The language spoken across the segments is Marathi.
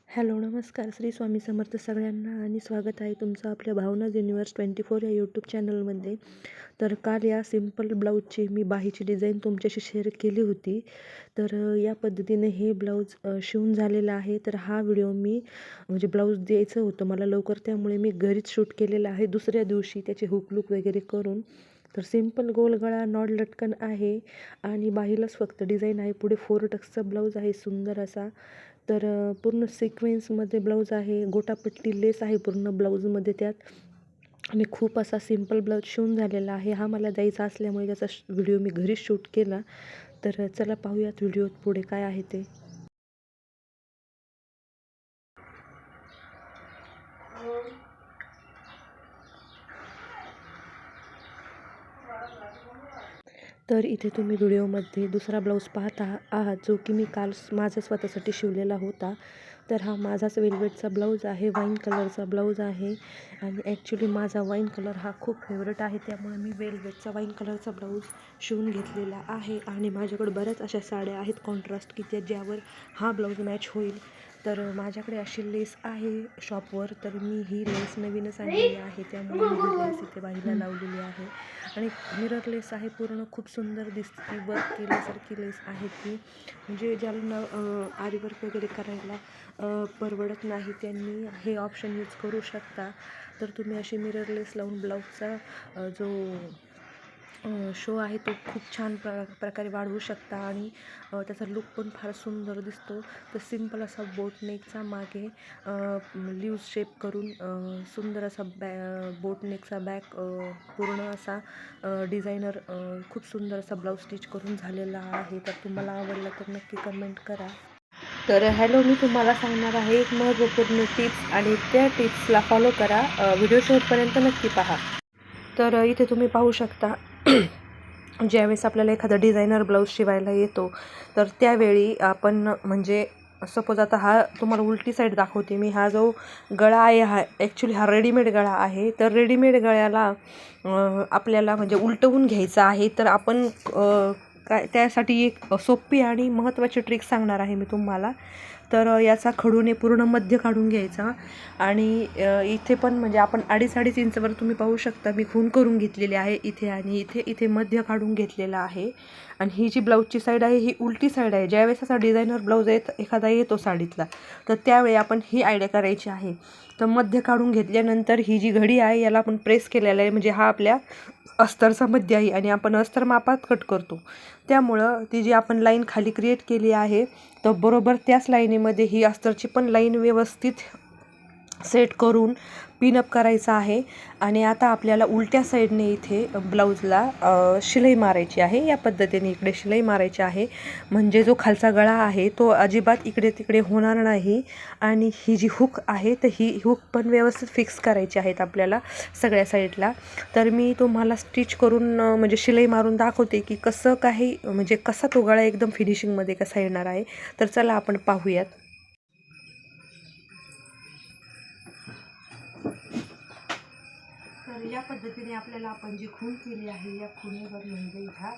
हॅलो, नमस्कार. श्री स्वामी समर्थ सगळ्यांना आणि स्वागत आहे तुमचं आपल्या भावनाज युनिवर्स 24 या यूट्यूब चॅनलमध्ये. तर काल या सिंपल ब्लाऊजची मी बाहीची डिझाईन तुमच्याशी शेअर केली होती. तर या पद्धतीने हे ब्लाऊज शिवून झालेलं आहे. तर हा व्हिडिओ मी म्हणजे ब्लाऊज द्यायचं होतं मला लवकर, त्यामुळे मी घरीच शूट केलेला आहे दुसऱ्या दिवशी त्याचे हुक लूक वगैरे करून. तर सिंपल गोल गळा नॉड लटकन आहे आणि बाहीलाच फक्त डिझाईन आहे. पुढे 4 टक्सचा ब्लाऊज आहे सुंदर असा. तर पूर्ण सिक्वेन्समध्ये ब्लाऊज आहे, गोटापट्टी लेस आहे पूर्ण ब्लाऊजमध्ये त्यात. आणि खूप असा सिंपल ब्लाऊज शिवून झालेला आहे. हा मला द्यायचा असल्यामुळे त्याचा व्हिडिओ मी घरीच शूट केला. तर चला पाहूयात व्हिडिओत पुढे काय आहे ते. तर इथे तुम्ही व्हिडिओमध्ये दुसरा ब्लाऊज पाहत आहात, जो की मी काल माझा स्वतःसाठी शिवलेला होता. तर हा माझाच वेल्वेटचा ब्लाऊज आहे, वाईन कलरचा ब्लाऊज आहे. आणि ॲक्च्युली माझा वाईन कलर हा खूप फेवरेट आहे, त्यामुळे मी वेल्वेटचा वाईन कलरचा ब्लाऊज शिवून घेतलेला आहे. आणि माझ्याकडे बऱ्याच अशा साड्या आहेत कॉन्ट्रास्ट की ज्यावर हा ब्लाऊज मॅच होईल. तर माझ्याकडे अशी लेस आहे शॉपवर, तर मी ही लेस नवीनच आणलेली आहे, त्यामुळे मी ही लेस इथे बाहीला लावलेली आहे. आणि मिरर लेस आहे, पूर्ण खूप सुंदर दिसते, वर्क केल्यासारखी लेस आहे ती. म्हणजे ज्याला आरी वर्क वगैरे करायला परवडत नाही त्यांनी हे ऑप्शन यूज करू शकता. तर तुम्ही अशी मिरर लेस लावून ब्लाऊजचा जो शो आहे तो खूप छान प्रकारे वाढवू शकता. आणि त्याचा लुक पण फार सुंदर दिसतो. तर सिंपल असा बोट नेकचा मागे लीव्ज शेप करून सुंदर असा बोट नेकचा बॅक पूर्ण असा डिझायनर खूप सुंदर असा ब्लाऊज स्टिच करून झालेला आहे. तर तुम्हाला आवडला तर नक्की कमेंट करा. तर हॅलो, मी तुम्हाला सांगणार आहे एक महत्त्वपूर्ण टिप्स, आणि त्या टिप्सला फॉलो करा. व्हिडिओ शेवटपर्यंत नक्की पहा. तर इथे तुम्ही पाहू शकता ज्यावेळेस आपल्याला एखादा डिझायनर ब्लाऊज शिवायला येतो, तर त्यावेळी आपण म्हणजे सपोज आता हा तुम्हाला उलटी साईड दाखवते मी. हा जो गळा आहे हा ॲक्च्युली हा रेडीमेड गळा आहे. तर रेडीमेड गळ्याला आपल्याला म्हणजे उलटवून घ्यायचं आहे. तर आपण काय त्यासाठी एक सोपी आणि महत्त्वाची ट्रिक सांगणार आहे मी तुम्हाला. तर याचा खडूने पूर्ण मध्य काढून घ्यायचा. आणि इथे पण म्हणजे आपण 2.5 इंचवर तुम्ही पाहू शकता मी खून करून घेतलेली आहे इथे, आणि इथे मध्य काढून घेतलेला आहे. आणि ही जी ब्लाऊजची साईड आहे ही उलटी साईड आहे. ज्यावेळेस असा डिझायनर ब्लाऊज एखादा येतो साडीतला, तर त्यावेळी आपण ही आयडिया करायची आहे. तर मध्य काढून घेतल्यानंतर ही जी घडी आहे याला आपण प्रेस केलेला आहे, म्हणजे हा आपल्या अस्तरचा मध्य आहे आणि आपण अस्तर मापात कट करतो. त्यामुळं ती जी आपण लाईन खाली क्रिएट केली आहे, तर बरोबर त्याच लाईनीमध्ये ही अस्तरची पण लाईन व्यवस्थित सेट करून पिनअप करायचा आहे. आणि आता आपल्याला उलट्या साईडने इथे ब्लाऊजला शिलाई मारायची आहे. या पद्धतीने इकडे शिलाई मारायची आहे, म्हणजे जो खालचा गळा आहे तो अजिबात इकडे तिकडे होणार नाही. आणि ही जी हुक आहे तर ही हुक पण व्यवस्थित फिक्स करायची आहेत आपल्याला सगळ्या साईडला. तर मी तुम्हाला स्टिच करून म्हणजे शिलाई मारून दाखवते की कसं काही म्हणजे कसा तो गळा एकदम फिनिशिंगमध्ये कसा येणार आहे. तर चला आपण पाहूयात. तर या पद्धतीने आपल्याला आपण जी खूण केली आहे या खुणेवर म्हणजे इथं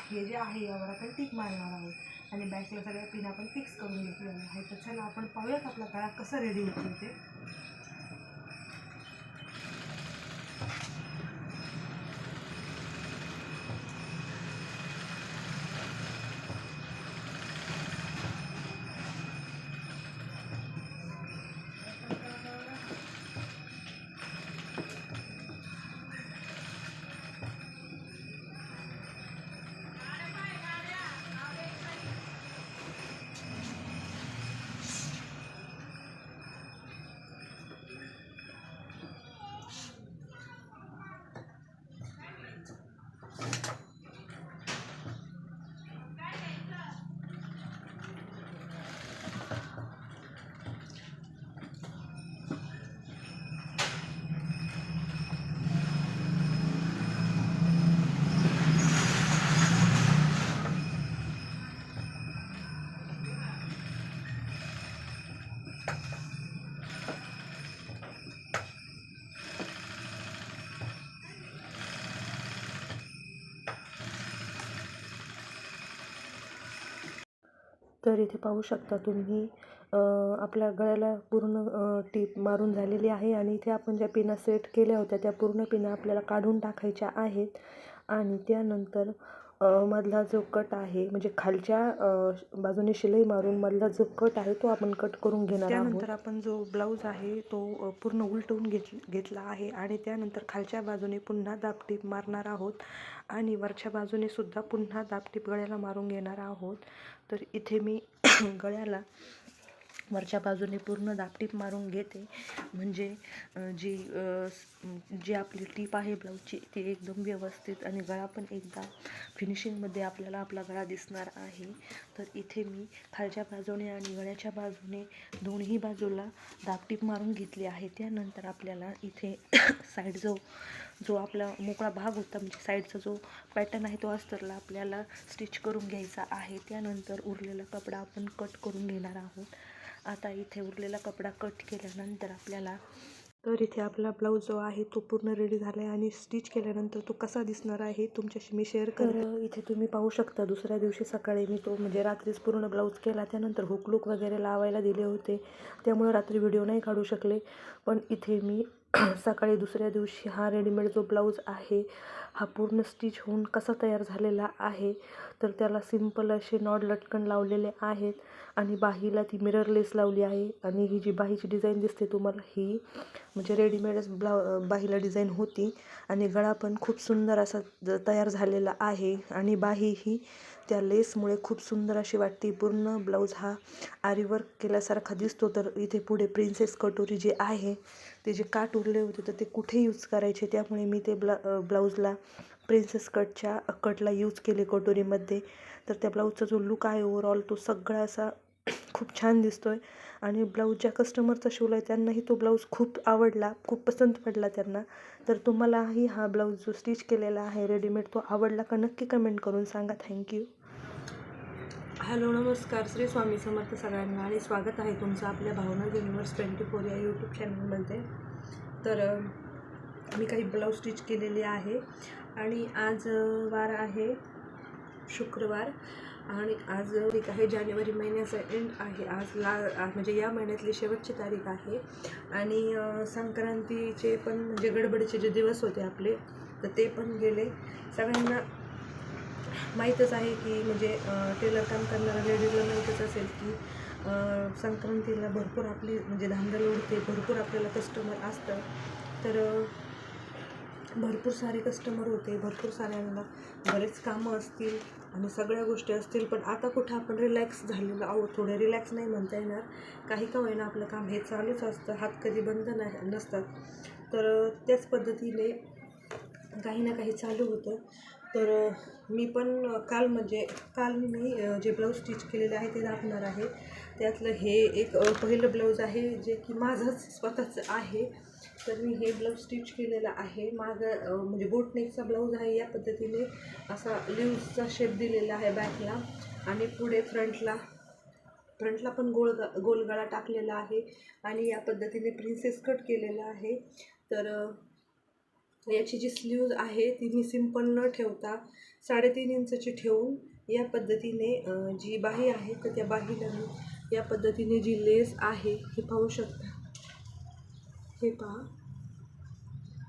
हे जे आहे यावर आपण टिक मारणार आहोत आणि बॅकला सगळ्या पिन आपण फिक्स करून घेतलेलं आहे. तर चला आपण पाहूयात आपला गळा कसा रेडी होतो ते. तर इथे पाहू शकता तुम्ही आपल्या गळ्याला पूर्ण टीप मारून झालेली आहे आणि इथे आपण ज्या पिना सेट केल्या होत्या त्या पूर्ण पिना आपल्याला काढून टाकायच्या आहेत. आणि त्यानंतर मधला जो कट आहे म्हणजे खालच्या बाजूने शिलाई मारून मधला जो कट आहे तो आपण कट करून घेणार आहोत. त्यानंतर आपण जो ब्लाऊज आहे तो पूर्ण उलटवून घेतला आहे आणि त्यानंतर खालच्या बाजूने पुन्हा दाबटीप मारणार आहोत आणि वरच्या बाजूने सुद्धा पुन्हा दाबटीप गळ्याला मारून घेणार आहोत. तर इथे मी गळ्याला वरच्या बाजूने पूर्ण दाबटीप मारून घेते म्हणजे जी आपली टीप आहे ब्लाऊजची ती एकदम व्यवस्थित आणि गळा पण एकदा फिनिशिंगमध्ये आपल्याला आपला गळा दिसणार आहे. तर इथे मी खालच्या बाजूने आणि गळ्याच्या बाजूने दोन्ही बाजूला दाबटीप मारून घेतली आहे. त्यानंतर आपल्याला इथे साईड जो आपला मोकळा भाग होता म्हणजे साईडचा जो पॅटर्न आहे तो अस्तरला आपल्याला स्टिच करून घ्यायचा आहे. त्यानंतर उरलेला कपडा आपण कट करून घेणार आहोत. आता इथे उरलेला कपडा कट केल्यानंतर आपल्याला तर इथे आपला ब्लाऊज जो आहे तो पूर्ण रेडी झाला आहे आणि स्टिच केल्यानंतर तो कसा दिसणार आहे तुमच्याशी मी शेअर करते. इथे तुम्ही पाहू शकता दुसऱ्या दिवशी सकाळी मी तो म्हणजे रात्रीच पूर्ण ब्लाऊज केला. त्यानंतर हुकलूक वगैरे लावायला दिले होते त्यामुळे रात्री व्हिडिओ नाही काढू शकले. पण इथे मी सकाळी दुसऱ्या दिवशी हा रेडीमेड जो ब्लाऊज आहे हा पूर्ण स्टिच होऊन कसा तयार झालेला आहे तर त्याला सिंपल असे नॉड लटकन लावलेले आहेत आणि बाहीला ती मिरर लेस लावली आहे. आणि ही जी बाहीची डिझाईन दिसते तुम्हाला ही म्हणजे रेडीमेडच बाहीला डिझाईन होती आणि गळा पण खूप सुंदर असा तयार झालेला आहे आणि बाही ही त्या लेसमुळे खूप सुंदर अशी वाटते. पूर्ण ब्लाऊज हा आरीवर्क केल्यासारखा दिसतो. तर इथे पुढे प्रिन्सेस कटोरी जे आहे ते जे काट उरले होते तर ते कुठे यूज करायचे त्यामुळे मी ते ब्लाऊजला प्रिन्सेस कटला यूज केले कटोरीमध्ये. तर त्या ब्लाऊजचा जो लुक आहे ओव्हरऑल तो सगळा असा खूप छान दिसतो आहे आणि ब्लाऊज ज्या कस्टमरचा शिवला आहे त्यांनाही तो ब्लाऊज खूप आवडला, खूप पसंत पडला त्यांना. तर तुम्हालाही हा ब्लाऊज जो स्टिच केलेला आहे रेडीमेड तो आवडला का नक्की कमेंट करून सांगा. थँक्यू. हॅलो नमस्कार, श्री स्वामी समर्थ सगळ्यांना आणि स्वागत आहे तुमचं आपल्या भावना युनिवर्स 24 या यूट्यूब चॅनलमध्ये. तर मी काही ब्लाऊज स्टिच केलेले आहे आणि आज वार आहे शुक्रवार आणि आज तारीख आहे जानेवारी महिन्याचा एंड आहे. आज म्हणजे या महिन्यातली शेवटची तारीख आहे आणि संक्रांतीचे पण म्हणजे गडबडीचे जे दिवस होते आपले तर ते पण गेले. सगळ्यांना माहीतच आहे की म्हणजे टेलर काम करणाऱ्या लेडीजला माहीतच असेल की संक्रांतीला भरपूर आपली म्हणजे धांदल उडते, भरपूर आपल्याला कस्टमर असतं. तर भरपूर सारे कस्टमर होते, भरपूर साऱ्यांना बरेच कामं असतील आणि सगळ्या गोष्टी असतील. पण आता कुठं आपण रिलॅक्स झालेलो आहोत, थोडे रिलॅक्स नाही म्हणता येणार, काही का होईना आपलं काम हे चालूच असतं, हात कधी बंद नसतात. तर त्याच पद्धतीने काही ना काही चालू होतं. तर मी पण काल मी जे ब्लाऊज स्टिच केलेले आहे ते दाखवणार आहे. त्यातलं हे एक पहिलं ब्लाऊज आहे जे की माझंच स्वतःचं आहे. तर मी हे ब्लाऊज स्टिच केलेलं आहे. माझं म्हणजे बोटनेकचा ब्लाऊज आहे. या पद्धतीने असा लिव्हजचा शेप दिलेला आहे बॅकला आणि पुढे फ्रंटला पण गोल गळा टाकलेला आहे आणि या पद्धतीने प्रिन्सेस कट केलेला आहे. तर याची जी स्लीव्ज आहे ती मी सिंपल न ठेवता 3.5 इंचची ठेवून या पद्धतीने जी बाही आहे तर त्या बाहीला मी या पद्धतीने जी लेस आहे हे पाहू शकता. हे पहा,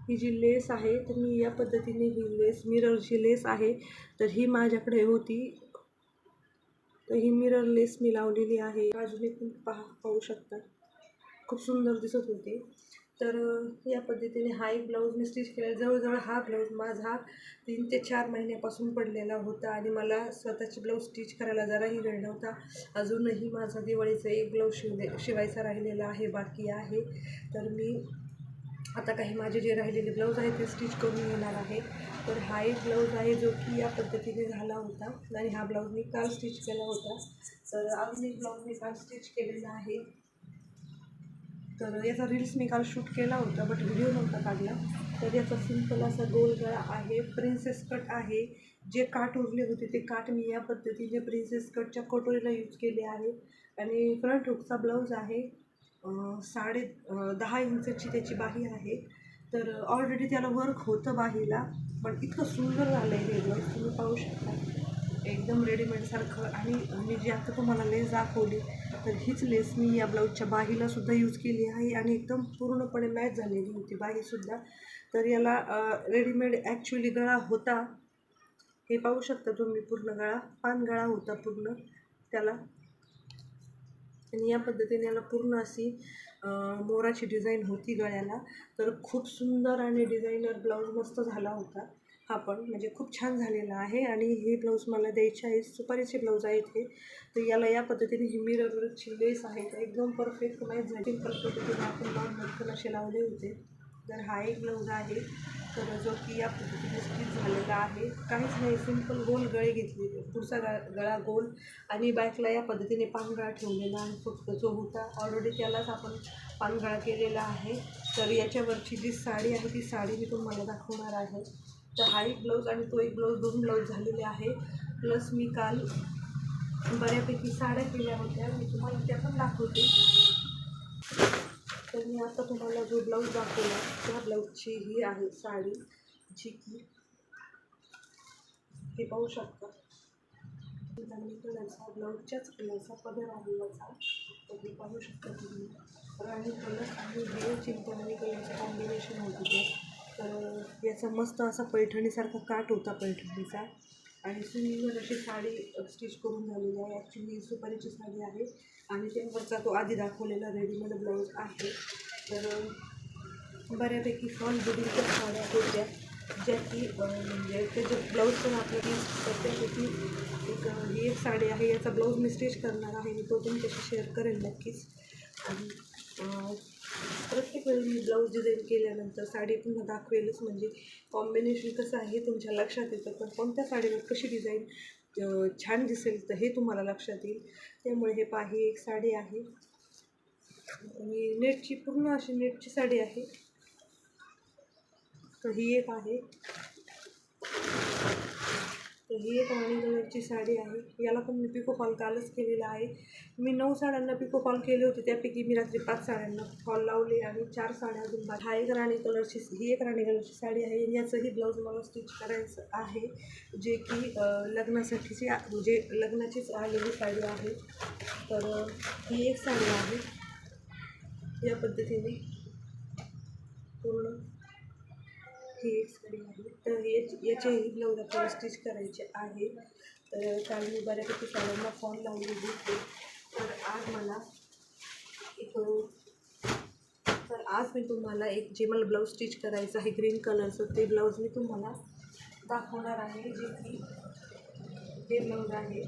ही जी लेस आहे तर मी या पद्धतीने ही लेस मिररची लेस आहे तर ही माझ्याकडे होती. तर ही मिरर लेस मी लावलेली आहे. बाजूने पण पाहू शकता, खूप सुंदर दिसत होती. तर या पद्धतीने हा एक ब्लाऊज मी स्टिच केला. जवळजवळ हा ब्लाऊज माझा 3 ते 4 महिन्यापासून पडलेला होता आणि मला स्वतःची ब्लाऊज स्टिच करायला जराही वेळ नव्हता. अजूनही माझा दिवाळीचा एक ब्लाऊज शिवायचा राहिलेला आहे, बाकी आहे. तर मी आता काही माझे जे राहिलेले ब्लाऊज आहेत ते स्टिच करून घेणार आहे. तर हा एक ब्लाऊज आहे जो की या पद्धतीने झाला होता आणि हा ब्लाऊज मी काल स्टिच केला होता. तर अजून एक ब्लाऊज मी काल स्टिच केलेला आहे. तर याचा रील्स मी काल शूट केला होता बट व्हिडिओ नव्हता काढला. तर याचा सिंपल असा गोल गळा आहे, प्रिन्सेस कट आहे. जे काठ उरले होते ते काठ मी या पद्धतीने प्रिन्सेस कटच्या कटोरीला यूज केले आहे आणि फ्रंट हुकचा ब्लाऊज आहे. 10.5 इंचची त्याची बाही आहे. तर ऑलरेडी त्याला वर्क होतं बाहीला पण इतकं सुंदर झालं आहे हे ब्लाऊज, तुम्ही पाहू शकता. एकदम रेडीमेडसारखं. आणि मी जी आता तुम्हाला लेस दाखवली तर हीच लेस मी या ब्लाऊजच्या बाहीलासुद्धा यूज केली आहे आणि एकदम पूर्णपणे मॅच झालेली होती बाहीसुद्धा. तर याला रेडीमेड ॲक्च्युली गळा होता, हे पाहू शकता तुम्ही, पूर्ण गळा, पान गळा होता पूर्ण त्याला. आणि या पद्धतीने याला पूर्ण अशी मोराची डिझाईन होती गळ्याला. तर खूप सुंदर आणि डिझायनर ब्लाऊज मस्त झाला होता हा पण, म्हणजे खूप छान झालेला आहे. आणि हे ब्लाऊज मला द्यायचे आहे, सुपारीचे ब्लाऊज आहेत हे. तर याला या पद्धतीने ही मिररची लेस आहे तर एकदम परफेक्ट मॅच झाली. सिंपल पद्धतीने आपण नॉर्मल असे लावले होते. तर हा एक ब्लाऊज आहे तर जो की या पद्धतीने स्टिच झालेला आहे. काहीच नाही, सिंपल गोल गळे घेतले, पुढचा गळा गोल आणि बॅकला या पद्धतीने पानगळा ठेवलेला आहे. फक्त जो होता ऑलरेडी त्यालाच आपण पानगळा केलेला आहे. तर याच्यावरची जी साडी आहे ती साडी मी तुम्हाला दाखवणार आहे. तर हा एक ब्लाऊज आणि तो एक ब्लाऊज, दोन ब्लाऊज झालेले आहे. प्लस मी काल बऱ्यापैकी साड्या केल्या होत्या, मी तुम्हाला त्या पण दाखवते. तर मी आता तुम्हाला जो ब्लाऊज दाखवला त्या ब्लाऊजची ही आहे साडी, जी की हे पाहू शकता. चिंतामणी कलरचा, ब्लाऊजच्याच कलरचा पदर आहे याचा. तर हे पाहू शकता तुम्ही, राणी कलर आणि हे चिंतामणी कलरचं कॉम्बिनेशन होतं ते. तर याचा मस्त असा पैठणीसारखा काठ होता पैठणीचा आणि सुंदर अशी साडी स्टिच करून झालेली आहे. ॲक्च्युली सुपारीची साडी आहे आणि त्यावरचा तो आधी दाखवलेला रेडीमेड ब्लाऊज आहे. तर बऱ्यापैकी फॉल बिडिंगच्या साड्या होत्या, ज्या की म्हणजे त्याचे ब्लाऊज पण आपल्याला. तर त्यापैकी ही एक साडी आहे, याचा ब्लाऊज मी स्टिच करणार आहे, मी तो तुमच्याशी शेअर करेल नक्कीच. आणि प्रत्येक वेळी मी ब्लाऊज डिझाईन केल्यानंतर साडी पुन्हा दाखवेलच, म्हणजे कॉम्बिनेशन कसं आहे तुमच्या लक्षात येतं. पण कोणत्या साडीवर कशी डिझाईन छान दिसेल तर हे तुम्हाला लक्षात येईल. त्यामुळे हे ही एक साडी आहे आणि नेटची, पूर्ण अशी नेटची साडी आहे. तर ही एक आहे, तर ही एक राणी कलरची साडी आहे. याला पण मी पिको फॉल कालच केलेला आहे. मी 9 साड्यांना पिको फॉल केले होते, त्यापैकी मी रात्री 5 साड्यांना फॉल लावले आणि 4 साड्या अजून. हा एक राणी कलरची, ही एक राणी कलरची साडी आहे. याचंही ब्लाऊज मला स्टिच करायचं आहे, जे की लग्नासाठीची, म्हणजे लग्नाचीच आलेली साडी आहे. तर ही एक साडी आहे, या पद्धतीने पूर्ण ही एक साडी आहे. तर याचेही ब्लाऊज आपल्याला स्टिच करायचे आहे. तर काल मी बऱ्यापैकी साड्यांना फॉल लावलेली होते. तर आज मी तुम्हाला एक, जे मला ब्लाऊज स्टिच करायचं आहे ग्रीन कलरचं, ते ब्लाऊज मी तुम्हाला दाखवणार आहे, जे की हे ब्लाऊज आहे.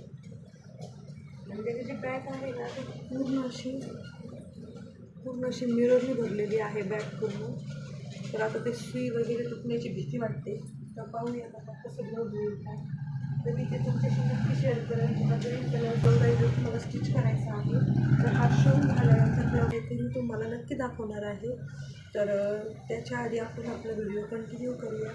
म्हणजे त्याची बॅक आहे ना ती पूर्ण अशी मिररनी भरलेली आहे बॅक पूर्ण. तर आता ते सुई वगैरे तुटण्याची भीती वाटते. तर पाहूया आता कसं ब्लाऊज होईल काय. तर मी ते तुमच्याशी नक्की शेअर करेन. मला ग्रीन कलर ब्लाऊज आहे, जो तुम्हाला स्टिच करायचा आहे. तर हा शिवून झाल्यानंतर ब्लाऊज आहे ते मी तुम्हाला नक्की दाखवणार आहे. तर त्याच्या आधी आपण आपला व्हिडिओ कंटिन्यू करूया.